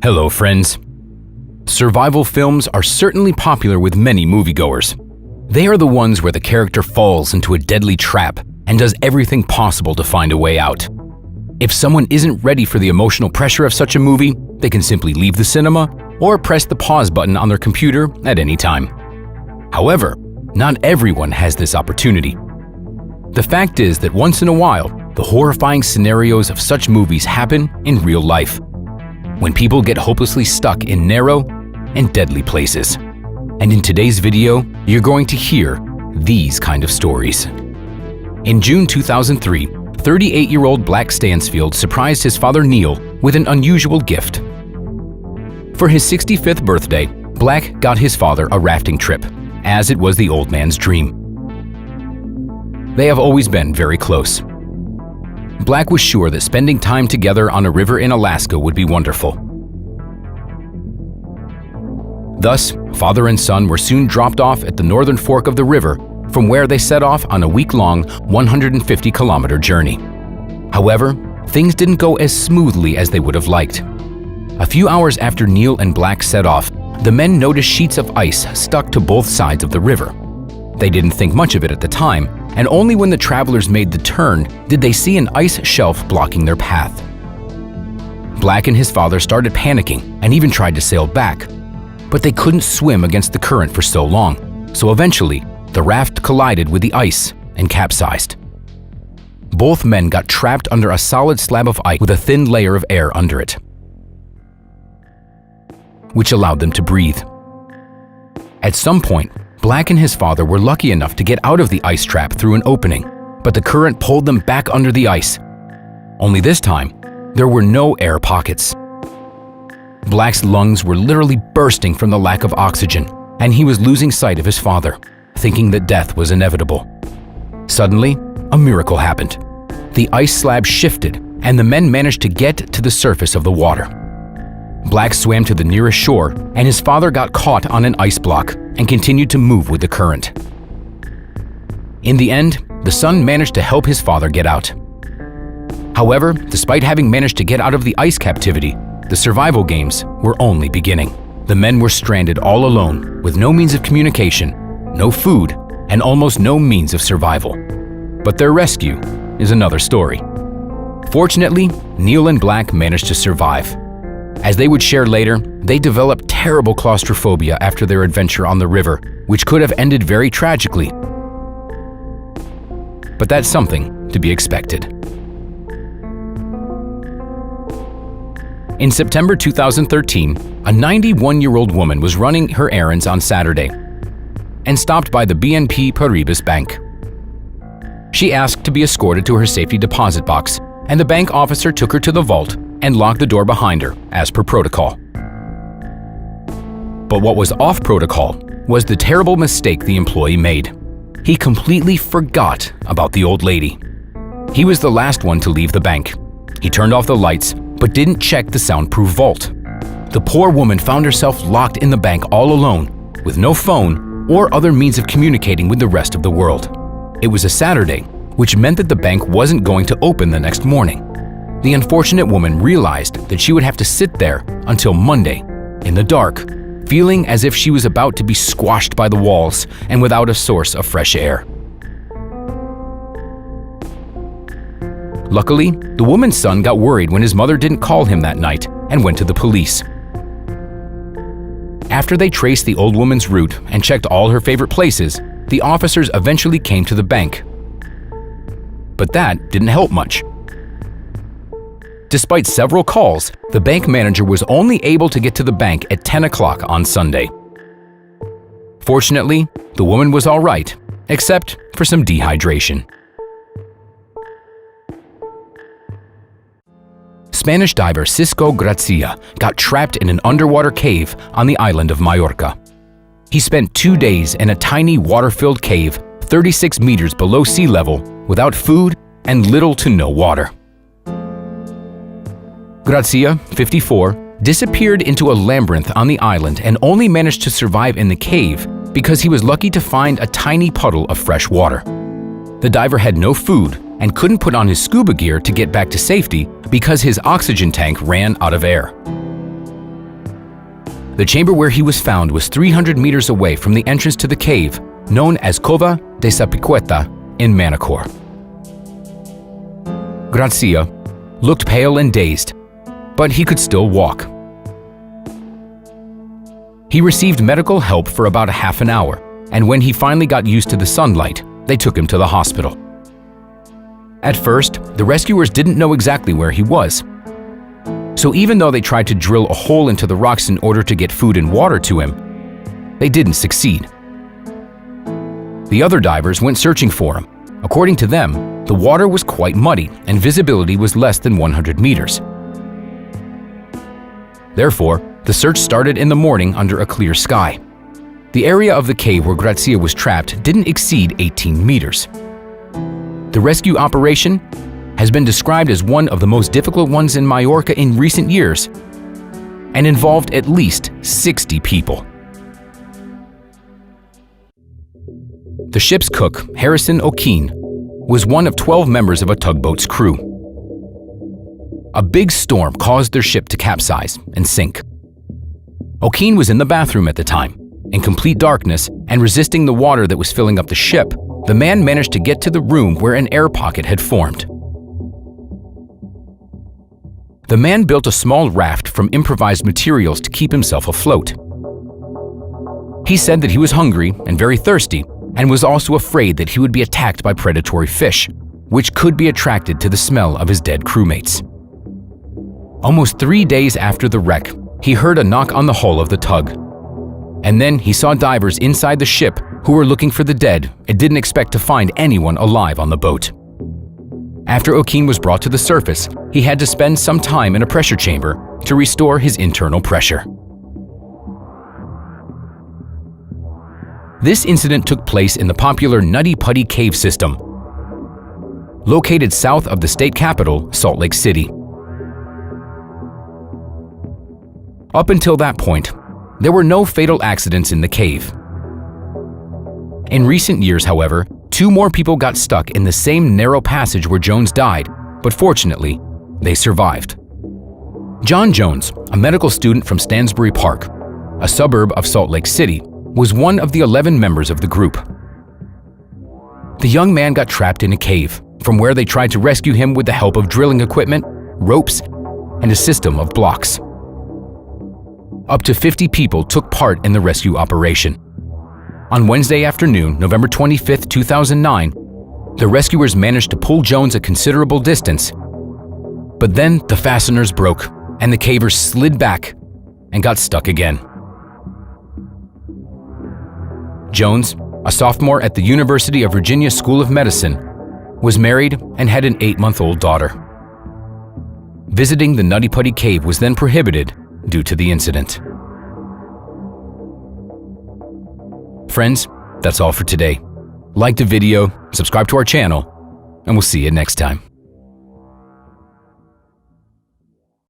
Hello, friends. Survival films are certainly popular with many moviegoers. They are the ones where the character falls into a deadly trap and does everything possible to find a way out. If someone isn't ready for the emotional pressure of such a movie, they can simply leave the cinema or press the pause button on their computer at any time. However, not everyone has this opportunity. The fact is that once in a while, the horrifying scenarios of such movies happen in real life, when people get hopelessly stuck in narrow and deadly places. And in today's video, you're going to hear these kind of stories. In June 2003, 38-year-old Black Stansfield surprised his father Neil with an unusual gift. For his 65th birthday, Black got his father a rafting trip, as it was the old man's dream. They have always been very close. Black was sure that spending time together on a river in Alaska would be wonderful. Thus, father and son were soon dropped off at the northern fork of the river, from where they set off on a week-long 150-kilometer journey. However, things didn't go as smoothly as they would have liked. A few hours after Neil and Black set off, the men noticed sheets of ice stuck to both sides of the river. They didn't think much of it at the time, and only when the travelers made the turn did they see an ice shelf blocking their path. Black and his father started panicking and even tried to sail back, but they couldn't swim against the current for so long, so eventually the raft collided with the ice and capsized. Both men got trapped under a solid slab of ice with a thin layer of air under it, which allowed them to breathe. At some point, Black and his father were lucky enough to get out of the ice trap through an opening, but the current pulled them back under the ice. Only this time, there were no air pockets. Black's lungs were literally bursting from the lack of oxygen, and he was losing sight of his father, thinking that death was inevitable. Suddenly, a miracle happened. The ice slab shifted, and the men managed to get to the surface of the water. Black swam to the nearest shore, and his father got caught on an ice block and continued to move with the current. In the end, the son managed to help his father get out. However, despite having managed to get out of the ice captivity, the survival games were only beginning. The men were stranded all alone, with no means of communication, no food, and almost no means of survival. But their rescue is another story. Fortunately, Neil and Black managed to survive. As they would share later, they developed terrible claustrophobia after their adventure on the river, which could have ended very tragically. But that's something to be expected. In September 2013, a 91-year-old woman was running her errands on Saturday and stopped by the BNP Paribus bank. She asked to be escorted to her safety deposit box, and the bank officer took her to the vault and locked the door behind her, as per protocol. But what was off protocol was the terrible mistake the employee made. He completely forgot about the old lady. He was the last one to leave the bank. He turned off the lights, but didn't check the soundproof vault. The poor woman found herself locked in the bank all alone, with no phone or other means of communicating with the rest of the world. It was a Saturday, which meant that the bank wasn't going to open the next morning. The unfortunate woman realized that she would have to sit there until Monday, in the dark, feeling as if she was about to be squashed by the walls and without a source of fresh air. Luckily, the woman's son got worried when his mother didn't call him that night and went to the police. After they traced the old woman's route and checked all her favorite places, the officers eventually came to the bank. But that didn't help much. Despite several calls, the bank manager was only able to get to the bank at 10 o'clock on Sunday. Fortunately, the woman was all right, except for some dehydration. Spanish diver Cisco Gracia got trapped in an underwater cave on the island of Mallorca. He spent 2 days in a tiny water-filled cave 36 meters below sea level without food and little to no water. Gracia, 54, disappeared into a labyrinth on the island and only managed to survive in the cave because he was lucky to find a tiny puddle of fresh water. The diver had no food and couldn't put on his scuba gear to get back to safety because his oxygen tank ran out of air. The chamber where he was found was 300 meters away from the entrance to the cave, known as Cova de Sapiqueta in Manacor. Grazia looked pale and dazed, but he could still walk. He received medical help for about a half an hour, and when he finally got used to the sunlight, they took him to the hospital. At first, the rescuers didn't know exactly where he was. So even though they tried to drill a hole into the rocks in order to get food and water to him, they didn't succeed. The other divers went searching for him. According to them, the water was quite muddy and visibility was less than 100 meters. Therefore, the search started in the morning under a clear sky. The area of the cave where Grazia was trapped didn't exceed 18 meters. The rescue operation has been described as one of the most difficult ones in Majorca in recent years and involved at least 60 people. The ship's cook, Harrison O'Keen, was one of 12 members of a tugboat's crew. A big storm caused their ship to capsize and sink. O'Keen was in the bathroom at the time. In complete darkness and resisting the water that was filling up the ship, the man managed to get to the room where an air pocket had formed. The man built a small raft from improvised materials to keep himself afloat. He said that he was hungry and very thirsty, and was also afraid that he would be attacked by predatory fish, which could be attracted to the smell of his dead crewmates. Almost 3 days after the wreck, he heard a knock on the hull of the tug. And then he saw divers inside the ship who were looking for the dead and didn't expect to find anyone alive on the boat. After O'Keen was brought to the surface, he had to spend some time in a pressure chamber to restore his internal pressure. This incident took place in the popular Nutty Putty cave system, located south of the state capital, Salt Lake City. Up until that point, there were no fatal accidents in the cave. In recent years, however, 2 more people got stuck in the same narrow passage where Jones died, but fortunately, they survived. John Jones, a medical student from Stansbury Park, a suburb of Salt Lake City, was one of the 11 members of the group. The young man got trapped in a cave, from where they tried to rescue him with the help of drilling equipment, ropes, and a system of blocks. Up to 50 people took part in the rescue operation. On Wednesday afternoon, November 25, 2009, the rescuers managed to pull Jones a considerable distance, but then the fasteners broke and the cavers slid back and got stuck again. Jones, a sophomore at the University of Virginia School of Medicine, was married and had an 8-month-old daughter. Visiting the Nutty Putty cave was then prohibited due to the incident. Friends, that's all for today. Like the video, subscribe to our channel, and we'll see you next time.